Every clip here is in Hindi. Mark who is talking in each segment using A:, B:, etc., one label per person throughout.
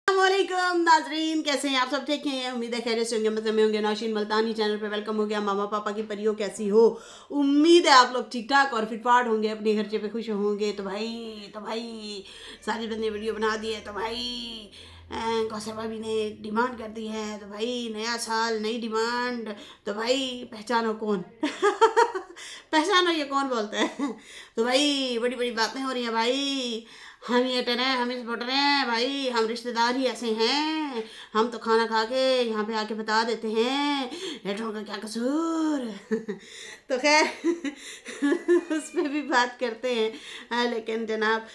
A: अस्सलामुअलैकुम नाजरीन, कैसे हैं आप सब? ठीक हैं? उम्मीद है खैरियत से होंगे, मज़े में होंगे। नौशीन मुल्तानी चैनल पे वेलकम हो गया। मामा पापा की परियों कैसी हो? उम्मीद है आप लोग ठीक ठाक और फिटफाट होंगे, अपने खर्चे पे खुश होंगे। तो भाई साजिद ने वीडियो बना दी है। तो भाई कौसर भाभी ने डिमांड कर दी है। तो भाई नया साल नई डिमांड। तो भाई पहचानो कौन? पहचानो ये कौन बोलता है? तो भाई बड़ी बड़ी बातें हो रही हैं भाई। हम ये टर हैं, हम इस बटर हैं भाई, हम रिश्तेदार ही ऐसे हैं। हम तो खाना खा के यहाँ पे आके बता देते हैं लेटरों का क्या कसूर। तो खैर उस पर भी बात करते हैं। लेकिन जनाब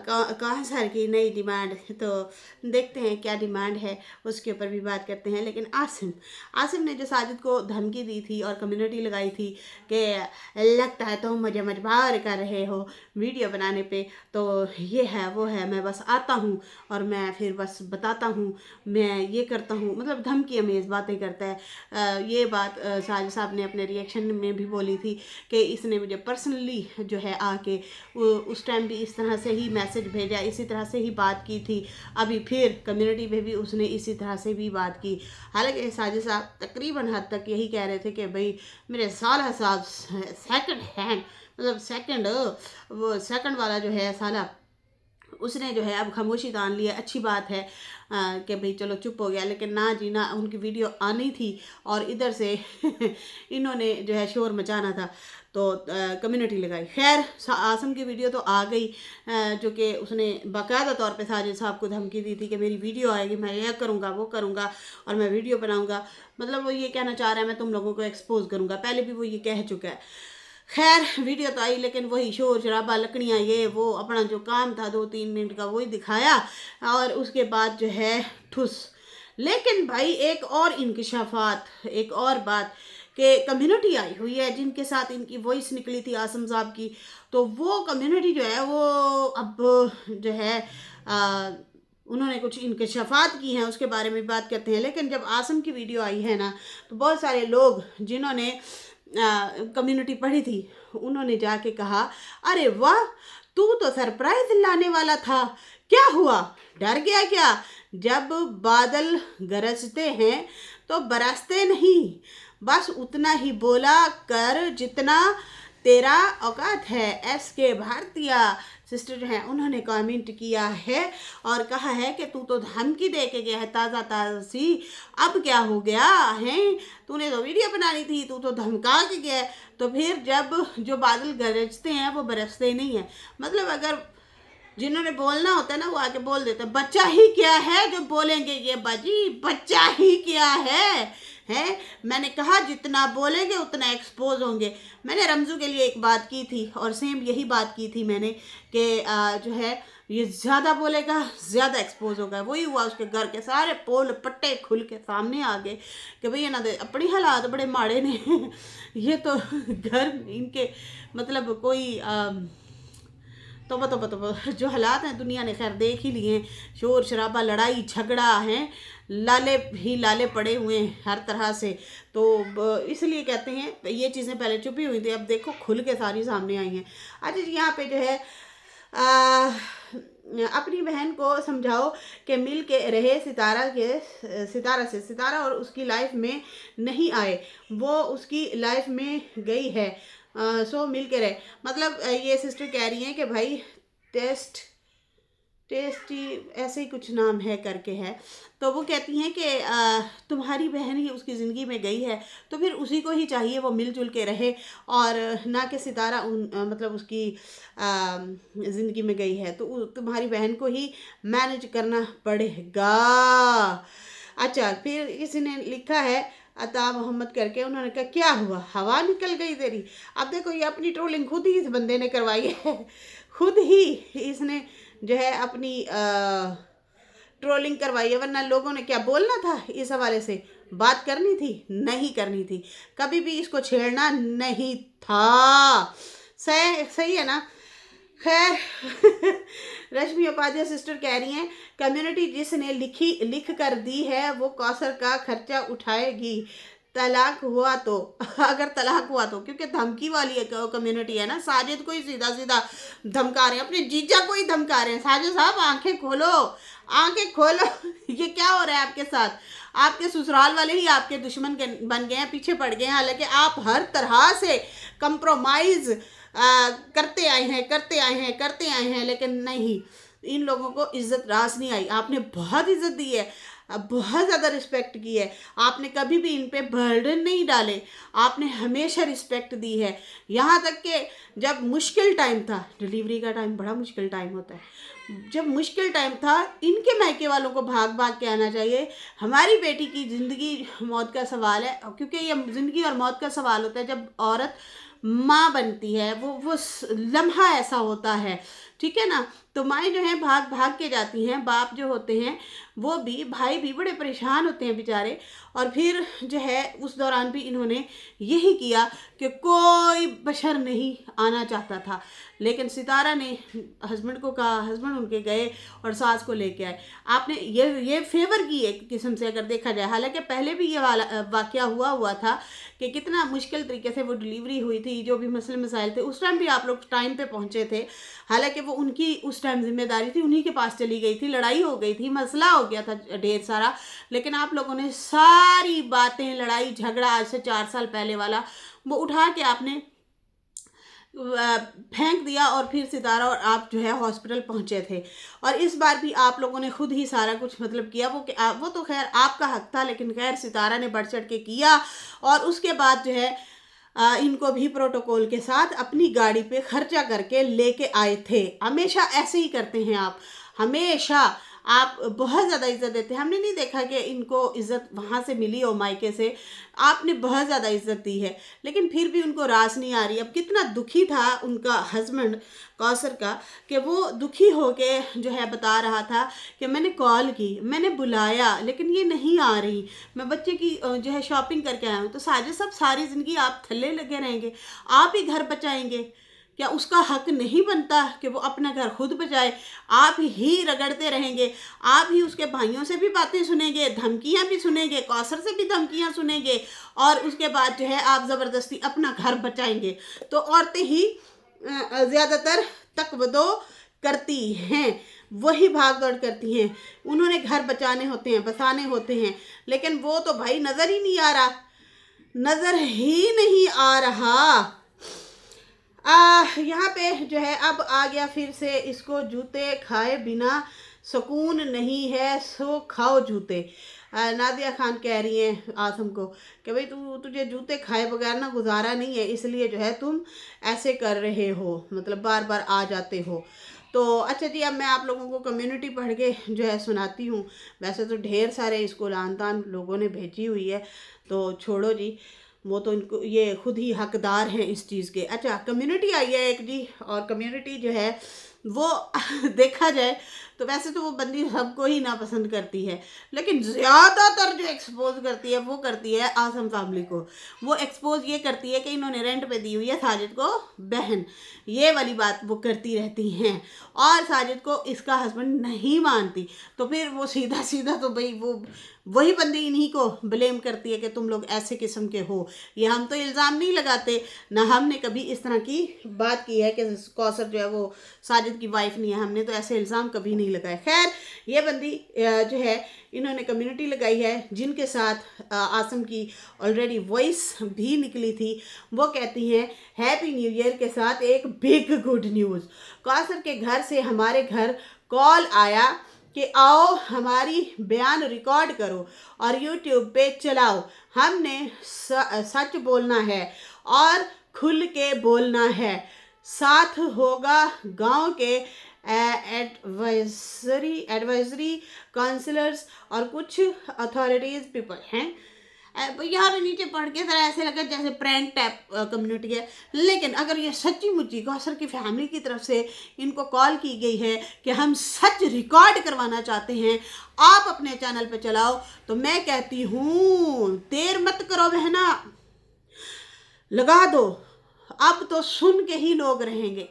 A: कौन सर की नई डिमांड, तो देखते हैं क्या डिमांड है, उसके ऊपर भी बात करते हैं। लेकिन आसिम ने जो साजिद को धमकी दी थी और कम्युनिटी लगाई थी कि लगता है तुम मुझे मजबूर कर रहे हो वीडियो बनाने पे, तो ये है वो है, मैं बस आता हूँ और मैं फिर बस बताता हूँ, मैं ये करता हूँ, मतलब धमकी अमेज बातें करता है। ये बात साजिद साहब ने अपने रिएक्शन में भी बोली थी कि इसने मुझे पर्सनली जो है आके उस टाइम भी इस तरह से ही मैसेज भेजा, इसी तरह से ही बात की थी। अभी फिर कम्युनिटी में भी उसने इसी तरह से भी बात की। हालांकि साजिद साहब तकरीबन हद तक यही कह रहे थे कि भाई मेरे साला साहब सेकंड हैंड, मतलब सेकंड, वो सेकंड वाला जो है साला, उसने जो है अब खामोशी तान लिया। अच्छी बात है कि भाई चलो चुप हो गया। लेकिन ना जी ना, उनकी वीडियो आनी थी और इधर से इन्होंने जो है शोर मचाना था, तो कम्युनिटी लगाई। खैर आसम की वीडियो तो आ गई, जो कि उसने बाकायदा तौर पे साजिद साहब को धमकी दी थी कि मेरी वीडियो आएगी, मैं यह करूँगा वो करूँगा और मैं वीडियो बनाऊँगा। मतलब वो ये कहना चाह रहा है मैं तुम लोगों को एक्सपोज करूँगा, पहले भी वो ये कह चुका है। खैर वीडियो तो आई, लेकिन वही शोर शराबा, लकड़ियाँ, ये वो, अपना जो काम था 2-3 मिनट का वही दिखाया और उसके बाद जो है ठुस। लेकिन भाई एक और इंकशाफात, एक और बात कि कम्युनिटी आई हुई है जिनके साथ इनकी वॉइस निकली थी आसम साहब की, तो वो कम्युनिटी जो है वो अब जो है उन्होंने कुछ इंकशाफात की हैं, उसके बारे में बात करते हैं। लेकिन जब आसम की वीडियो आई है ना, तो बहुत सारे लोग जिन्होंने कम्युनिटी पढ़ी थी उन्होंने जाके कहा, अरे वाह, तू तो सरप्राइज लाने वाला था, क्या हुआ, डर गया क्या? जब बादल गरजते हैं तो बरसते नहीं, बस उतना ही बोला कर जितना तेरा औकात है। एस के भारतीय सिस्टर जो है उन्होंने कमेंट किया है और कहा है कि तू तो धमकी दे के गया है ताज़ा ताज़ा सी, अब क्या हो गया है, तूने तो वीडियो बनानी थी, तू तो धमका के गया है। तो फिर जब जो बादल गरजते हैं वो बरसते नहीं हैं। मतलब अगर जिन्होंने बोलना होता है ना वो आके बोल देते हैं। बच्चा ही क्या है जो बोलेंगे ये बाजी, बच्चा ही क्या है। मैंने कहा जितना बोलेंगे उतना एक्सपोज होंगे। मैंने रमज़ू के लिए एक बात की थी और सेम यही बात की थी मैंने कि जो है ये ज़्यादा बोलेगा ज़्यादा एक्सपोज होगा। वही हुआ, उसके घर के सारे पोल पट्टे खुल के सामने आ गए कि भैया ना दे अपनी हालात बड़े माड़े ने। ये तो घर इनके, मतलब कोई तोबा तोबा तोबा, जो हालात हैं दुनिया ने खैर देख ही लिए हैं। शोर शराबा, लड़ाई झगड़ा है, लाले ही लाले पड़े हुए हैं हर तरह से। तो इसलिए कहते हैं ये चीज़ें पहले छुपी हुई थी, अब देखो खुल के सारी सामने आई हैं। अच्छा जी, यहाँ पे जो है अपनी बहन को समझाओ कि मिल के रहे, सितारा और उसकी लाइफ में नहीं आए, वो उसकी लाइफ में गई है, सो मिल के रहे। मतलब ये सिस्टर कह रही हैं कि भाई टेस्टी ऐसे ही कुछ नाम है करके है, तो वो कहती हैं कि तुम्हारी बहन ही उसकी ज़िंदगी में गई है तो फिर उसी को ही चाहिए वो मिलजुल के रहे, और ना कि सितारा मतलब उसकी ज़िंदगी में गई है तो तुम्हारी बहन को ही मैनेज करना पड़ेगा। अच्छा, फिर किसी ने लिखा है अता मोहम्मद करके, उन्होंने कहा क्या हुआ, हवा निकल गई तेरी? अब देखो ये अपनी ट्रोलिंग खुद ही इस बंदे ने करवाई है, खुद ही इसने जो है अपनी ट्रोलिंग करवाई है। वरना लोगों ने क्या बोलना था, इस हवाले से बात करनी थी, नहीं करनी थी, कभी भी इसको छेड़ना नहीं था। सही है ना? खैर रश्मि उपाध्याय सिस्टर कह रही हैं कम्युनिटी जिसने लिख कर दी है वो कौसर का खर्चा उठाएगी, तलाक हुआ तो अगर तलाक हुआ तो, क्योंकि धमकी वाली एक कम्युनिटी है ना, साजिद को ही सीधा सीधा धमका रहे हैं, अपने जीजा को ही धमका रहे हैं। साजिद साहब आंखें खोलो, आंखें खोलो। ये क्या हो रहा है आपके साथ? आपके ससुराल वाले ही आपके दुश्मन बन गए हैं, पीछे पड़ गए हैं। हालांकि आप हर तरह से कंप्रोमाइज करते आए हैं, करते आए हैं, करते आए हैं, लेकिन नहीं, इन लोगों को इज्जत रास नहीं आई। आपने बहुत इज्जत दी है, बहुत ज़्यादा रिस्पेक्ट की है। आपने कभी भी इन पे बर्डन नहीं डाले, आपने हमेशा रिस्पेक्ट दी है। यहाँ तक कि जब मुश्किल टाइम था, डिलीवरी का टाइम बड़ा मुश्किल टाइम होता है, जब मुश्किल टाइम था, इनके मायके वालों को भाग भाग के आना चाहिए। हमारी बेटी की ज़िंदगी मौत का सवाल है, क्योंकि ये ज़िंदगी और मौत का सवाल होता है जब औरत माँ बनती है। वो लम्हा ऐसा होता है, ठीक है ना। तो माएँ जो हैं भाग भाग के जाती हैं, बाप जो होते हैं वो भी, भाई भी बड़े परेशान होते हैं बेचारे। और फिर जो है उस दौरान भी इन्होंने यही किया कि कोई बशर नहीं आना चाहता था, लेकिन सितारा ने हस्बैंड को कहा, हस्बैंड उनके गए और सास को लेके आए। आपने ये फेवर की एक किस्म से अगर देखा जाए। हालांकि पहले भी ये वाकया हुआ था कि कितना मुश्किल तरीके से वो डिलीवरी हुई थी, जो भी मसले मसाइल थे उस टाइम भी आप लोग टाइम पे पहुंचे थे। हालांकि वो उनकी उस टाइम जिम्मेदारी थी, उन्हीं के पास चली गई थी, लड़ाई हो गई थी, मसला हो गया था ढेर सारा, लेकिन आप लोगों ने सारी बातें, लड़ाई झगड़ा आज से 4 साल पहले वाला, वो उठा के आपने फेंक दिया। और फिर सितारा और आप जो है हॉस्पिटल पहुंचे थे, और इस बार भी आप लोगों ने खुद ही सारा कुछ मतलब किया। वो तो खैर आपका हक था, लेकिन खैर सितारा ने बढ़ चढ़ के किया। और उसके बाद जो है इनको भी प्रोटोकॉल के साथ अपनी गाड़ी पे खर्चा करके लेके आए थे। हमेशा ऐसे ही करते हैं आप, हमेशा आप बहुत ज़्यादा इज्जत देते हैं। हमने नहीं देखा कि इनको इज्जत वहाँ से मिली हो मायके से, आपने बहुत ज़्यादा इज्जत दी है, लेकिन फिर भी उनको रास नहीं आ रही। अब कितना दुखी था उनका हस्बैंड कौसर का, कि वो दुखी होके जो है बता रहा था कि मैंने कॉल की, मैंने बुलाया, लेकिन ये नहीं आ रही, मैं बच्चे की जो है शॉपिंग करके आया हूँ। तो साजिद साहब सारी ज़िंदगी आप थल्ले लगे रहेंगे, आप ही घर बचाएंगे क्या? उसका हक नहीं बनता कि वो अपना घर खुद बचाए? आप ही रगड़ते रहेंगे, आप ही उसके भाइयों से भी बातें सुनेंगे, धमकियां भी सुनेंगे, कौसर से भी धमकियां सुनेंगे, और उसके बाद जो है आप ज़बरदस्ती अपना घर बचाएंगे। तो औरतें ही ज़्यादातर तकवदो करती हैं, वही भाग दौड़ करती हैं। उन्होंने घर बचाने होते हैं, बसाने होते हैं, लेकिन वो तो भाई नज़र ही नहीं आ रहा, नज़र ही नहीं आ रहा। यहाँ पे जो है अब आ गया फिर से, इसको जूते खाए बिना सुकून नहीं है, सो खाओ जूते। नादिया खान कह रही हैं आसम को कि भाई तुझे जूते खाए बगैर ना गुजारा नहीं है, इसलिए जो है तुम ऐसे कर रहे हो, मतलब बार बार आ जाते हो। तो अच्छा जी, अब मैं आप लोगों को कम्युनिटी पढ़ के जो है सुनाती हूँ। वैसे तो ढेर सारे इसको लान तान लोगों ने भेजी हुई है, तो छोड़ो जी, वो तो इनको, ये खुद ही हकदार हैं इस चीज़ के। अच्छा, कम्युनिटी आई है एक जी, और कम्युनिटी जो है वो देखा जाए तो वैसे तो वो बंदी सबको ही नापसंद करती है, लेकिन ज़्यादातर जो एक्सपोज करती है वो करती है आसम फैमिली को। वो एक्सपोज ये करती है कि इन्होंने रेंट पे दी हुई है साजिद को बहन, ये वाली बात वो करती रहती हैं, और साजिद को इसका हस्बैंड नहीं मानती। तो फिर वो सीधा सीधा तो भाई वो वही बंदी इन्हीं को ब्लेम करती है कि तुम लोग ऐसे किस्म के हो। ये हम तो इल्ज़ाम नहीं लगाते, ना हमने कभी इस तरह की बात की है कि कौसर जो है वो साजिद की वाइफ नहीं है, हमने तो ऐसे इल्ज़ाम कभी नहीं लगाए। खैर, ये बंदी जो है इन्होंने कम्युनिटी लगाई है, जिनके साथ आसम की ऑलरेडी वॉइस भी निकली थी। वो कहती हैं हैप्पी न्यू ईयर के साथ एक बिग गुड न्यूज़। कौसर के घर से हमारे घर कॉल आया कि आओ हमारी बयान रिकॉर्ड करो और यूट्यूब पे चलाओ। हमने सच बोलना है और खुल के बोलना है। साथ होगा गांव के एडवाइजरी काउंसलर्स और कुछ अथॉरिटीज़ पीपल हैं। यहाँ पे नीचे पढ़ के ज़रा ऐसे लगा जैसे प्रैंक टाइप कम्युनिटी है, लेकिन अगर ये सच्ची मुच्ची कौसर की फैमिली की तरफ से इनको कॉल की गई है कि हम सच रिकॉर्ड करवाना चाहते हैं, आप अपने चैनल पे चलाओ, तो मैं कहती हूँ देर मत करो बहना, लगा दो। अब तो सुन के ही लोग रहेंगे,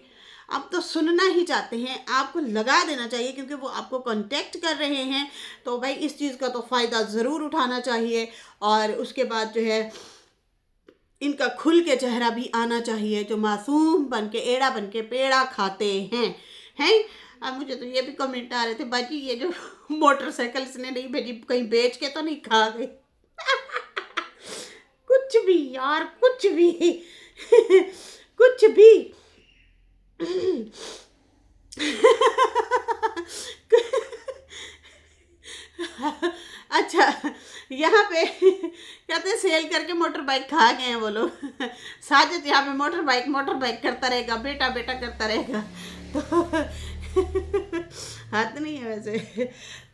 A: आप तो सुनना ही चाहते हैं, आपको लगा देना चाहिए क्योंकि वो आपको कांटेक्ट कर रहे हैं। तो भाई इस चीज़ का तो फ़ायदा ज़रूर उठाना चाहिए। और उसके बाद जो है इनका खुल के चेहरा भी आना चाहिए, जो मासूम बन के एड़ा बन के पेड़ा खाते हैं। अब मुझे तो ये भी कमेंट आ रहे थे, बाजी ये जो मोटरसाइकिल इसने नहीं भेजी, कहीं बेच के तो नहीं खा गई। कुछ भी यार, कुछ भी कुछ भी। अच्छा, यहाँ पे कहते हैं सेल करके मोटर बाइक खा गए हैं वो लोग। साजिद यहाँ पे मोटर बाइक करता रहेगा, बेटा बेटा करता रहेगा। तो हाथ नहीं है वैसे।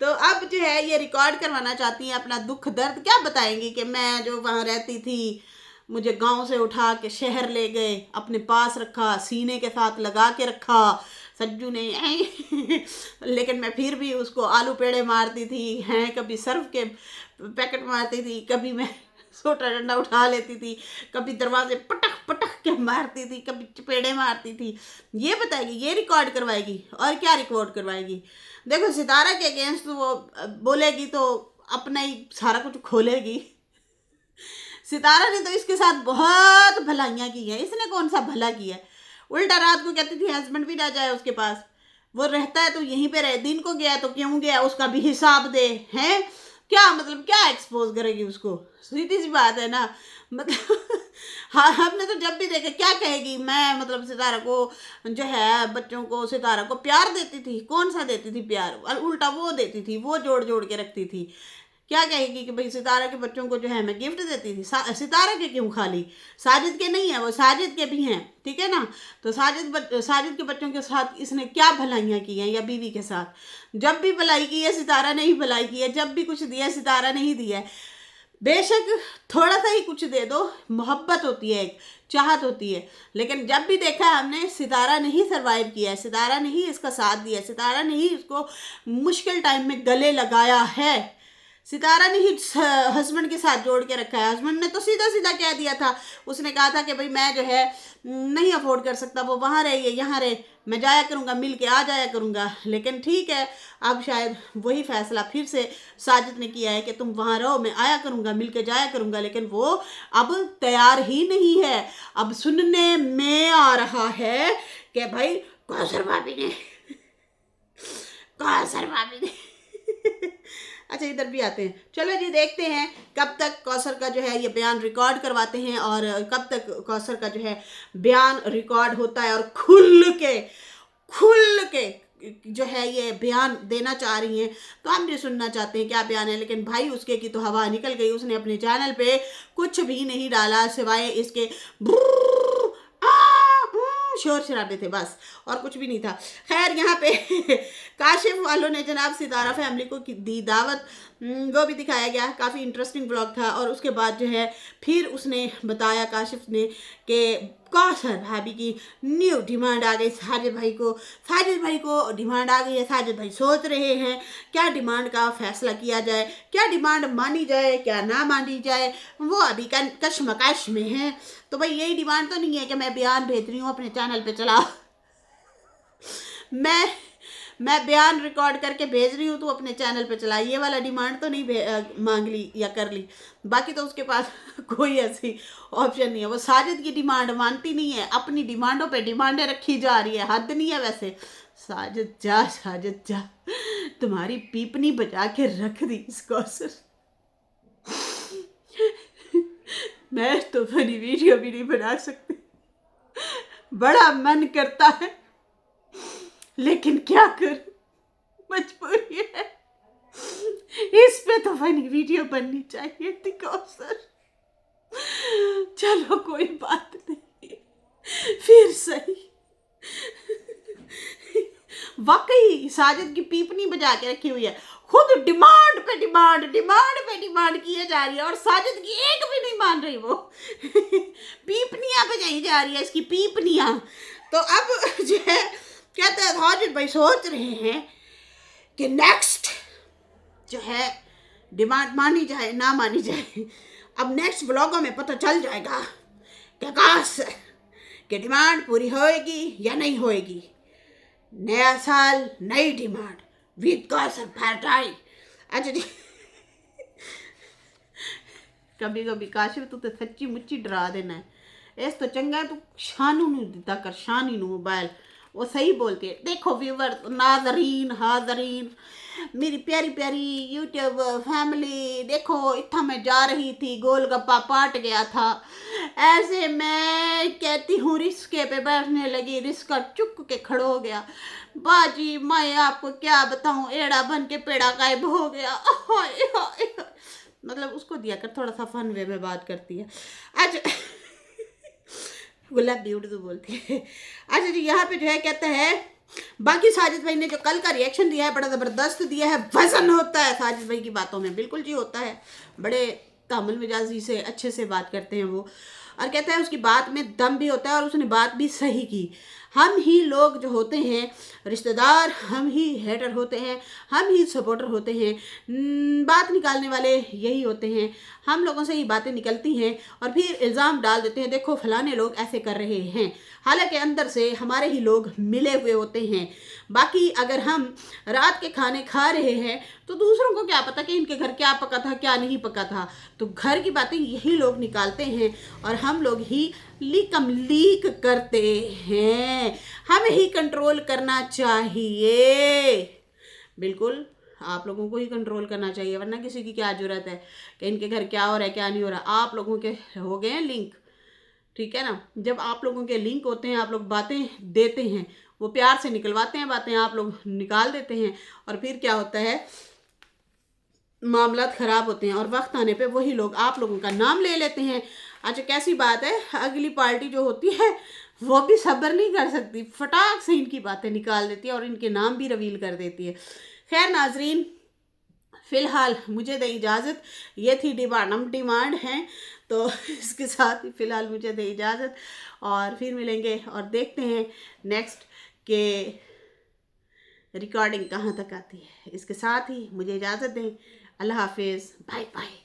A: तो अब जो है ये रिकॉर्ड करवाना चाहती हैं अपना दुख दर्द, क्या बताएंगी कि मैं जो वहाँ रहती थी, मुझे गांव से उठा के शहर ले गए, अपने पास रखा, सीने के साथ लगा के रखा सज्जू ने। लेकिन मैं फिर भी उसको आलू पेड़े मारती थी, हैं कभी सर्फ के पैकेट मारती थी, कभी मैं छोटा डंडा उठा लेती थी, कभी दरवाजे पटक पटक के मारती थी, कभी चपेड़े मारती थी। ये बताएगी, ये रिकॉर्ड करवाएगी, और क्या रिकॉर्ड करवाएगी। देखो सितारा के अगेंस्ट वो बोलेगी तो अपना ही सारा कुछ खोलेगी। सितारा ने तो इसके साथ बहुत भलाइयाँ की हैं, इसने कौन सा भला किया है। उल्टा रात को कहती थी हस्बैंड भी ना जाए उसके पास, वो रहता है तो यहीं पे रहे, दिन को गया तो क्यों गया, उसका भी हिसाब दे। हैं क्या मतलब, क्या एक्सपोज करेगी उसको, सीधी सी बात है ना। मतलब हाँ, हमने तो जब भी देखे क्या कहेगी, मैं मतलब सितारा को जो है, बच्चों को सितारा को प्यार देती थी, कौन सा देती थी प्यार, और उल्टा वो देती थी, वो जोड़ जोड़ के रखती थी। क्या कहेगी कि भाई सितारा के बच्चों को जो है मैं गिफ्ट देती थी। सितारा के क्यों खाली, साजिद के नहीं है, वो साजिद के भी हैं, ठीक है ना। तो साजिद के बच्चों के साथ इसने क्या भलाइयाँ की हैं, या बीवी के साथ जब भी भलाई की है सितारा ने ही भलाई की है, जब भी कुछ दिया सितारा ने ही दिया है। बेशक थोड़ा सा ही कुछ दे दो, मोहब्बत होती है, एक चाहत होती है, लेकिन जब भी देखा हमने सितारा ने ही सर्वाइव किया है, सितारा ने ही इसका साथ दिया है, सितारा ने ही इसको मुश्किल टाइम में गले लगाया है, सितारा ने ही हस्बैंड के साथ जोड़ के रखा है। हस्बैंड ने तो सीधा सीधा कह दिया था, उसने कहा था कि भाई मैं जो है नहीं अफोर्ड कर सकता, वो वहाँ रहे ये यहाँ रहे, मैं जाया करूँगा, मिल के आ जाया करूँगा। लेकिन ठीक है, अब शायद वही फैसला फिर से साजिद ने किया है कि तुम वहाँ रहो, मैं आया करूँगा, मिल के जाया करूँगा। लेकिन वो अब तैयार ही नहीं है। अब सुनने में आ रहा है कि भाई कौसर भाभी ने अच्छा इधर भी आते हैं, चलो जी देखते हैं कब तक कौसर का जो है ये बयान रिकॉर्ड करवाते हैं, और कब तक कौसर का जो है बयान रिकॉर्ड होता है, और खुल के जो है ये बयान देना चाह रही हैं। तो हम भी सुनना चाहते हैं क्या बयान है। लेकिन भाई उसके की तो हवा निकल गई, उसने अपने चैनल पे कुछ भी नहीं डाला सिवाय इसके शोर शराबे थे बस, और कुछ भी नहीं था। खैर यहाँ पे काशिफ वालों ने जनाब सितारा फैमिली को दी दावत, वो भी दिखाया गया, काफ़ी इंटरेस्टिंग व्लॉग था। और उसके बाद जो है फिर उसने बताया काशिफ ने कि कौसर भाभी की न्यू डिमांड आ गई साजिद भाई को डिमांड आ गई है। साजिद भाई सोच रहे हैं क्या डिमांड का फैसला किया जाए, क्या डिमांड मानी जाए क्या ना मानी जाए, वो अभी कशमकश में है। तो भाई यही डिमांड तो नहीं है कि मैं बयान भेज रही हूँ अपने चैनल पे, चला मैं बयान रिकॉर्ड करके भेज रही हूँ तो अपने चैनल पे चला, ये वाला डिमांड तो नहीं मांग ली या कर ली। बाकी तो उसके पास कोई ऐसी ऑप्शन नहीं है, वो साजिद की डिमांड मानती नहीं है, अपनी डिमांडों पे डिमांडें रखी जा रही है, हद नहीं है वैसे। साजिद जा तुम्हारी पीपनी बजा के रख दी इसको। मैं तो फनी वीडियो भी नहीं बना सकती, बड़ा मन करता है लेकिन क्या कर, मजबूरी है। इस पे तो फनी वीडियो बननी चाहिए थी कौसर। चलो कोई बात नहीं, फिर सही। वाकई साजिद की पीपनी बजा के रखी हुई है, खुद डिमांड पे डिमांड किए जा रही है, और साजिद की एक भी नहीं मान रही वो। पीपनियां बजाई जा रही है इसकी पीपनियां। तो अब जो है कहते हैं साजिद भाई सोच रहे हैं कि नेक्स्ट जो है डिमांड मानी जाए ना मानी जाए। अब नेक्स्ट व्लॉगों में पता चल जाएगा कि कि डिमांड पूरी होएगी या नहीं होएगी। नया साल नई डिमांड विद कॉसर फैटाई। अच्छा जी कभी कभी काशिफ तू तो सच्ची मुच्ची डरा देना है। इस तो चंगा है तू शानू नहीं दिता कर, शानी नू मोबाइल, वो सही बोलती है। देखो व्यूवर नाजरीन हाजरीन मेरी प्यारी प्यारी यूट्यूब फैमिली, देखो इतना मैं जा रही थी गोलगप्पा पाट गया था, ऐसे मैं कहती हूँ रिस्के पे बैठने लगी, रिस्का चुक के खड़ो हो गया। बाजी मैं आपको क्या बताऊँ, एड़ा बन के पेड़ा गायब हो गया। मतलब उसको दिया कर, थोड़ा सा फन वे में बात करती है। अच्छा गुलाबी उर्दू बोलती है। अच्छा जी यहाँ पे जो है कहता है बाकी साजिद भाई ने जो कल का रिएक्शन दिया है बड़ा ज़बरदस्त दिया है। वजन होता है साजिद भाई की बातों में, बिल्कुल जी होता है, बड़े तामुल मिजाजी से अच्छे से बात करते हैं वो। और कहता है उसकी बात में दम भी होता है और उसने बात भी सही की। हम ही लोग जो होते हैं रिश्तेदार, हम ही हेटर होते हैं, हम ही सपोर्टर होते हैं, बात निकालने वाले यही होते हैं। हम लोगों से ही बातें निकलती हैं और फिर इल्ज़ाम डाल देते हैं, देखो फलाने लोग ऐसे कर रहे हैं, हालांकि अंदर से हमारे ही लोग मिले हुए होते हैं। बाकी अगर हम रात के खाने खा रहे हैं तो दूसरों को क्या पता कि इनके घर क्या पका था क्या नहीं पका था, तो घर की बातें यही लोग निकालते हैं और हम लोग ही लीक करते हैं। हमें ही कंट्रोल करना चाहिए, बिल्कुल आप लोगों को ही कंट्रोल करना चाहिए, वरना किसी की क्या जरूरत है कि इनके घर क्या हो रहा है क्या नहीं हो रहा। आप लोगों के हो गए हैं लिंक, ठीक है ना, जब आप लोगों के लिंक होते हैं, आप लोग बातें देते हैं, वो प्यार से निकलवाते हैं बातें, आप लोग निकाल देते हैं और फिर क्या होता है मामलात ख़राब होते हैं और वक्त आने पे वही लोग आप लोगों का नाम ले लेते हैं। अच्छा कैसी बात है, अगली पार्टी जो होती है वो भी सब्र नहीं कर सकती, फटाक से इनकी बातें निकाल देती है और इनके नाम भी रिवील कर देती है। खैर नाजरीन फ़िलहाल मुझे दे इजाज़त, ये थी डिमांड हैं, तो इसके साथ ही फ़िलहाल मुझे दे इजाज़त और फिर मिलेंगे और देखते हैं नेक्स्ट के रिकॉर्डिंग कहाँ तक आती है। इसके साथ ही मुझे इजाज़त दें, अल्लाह हाफिज़, बाय बाय।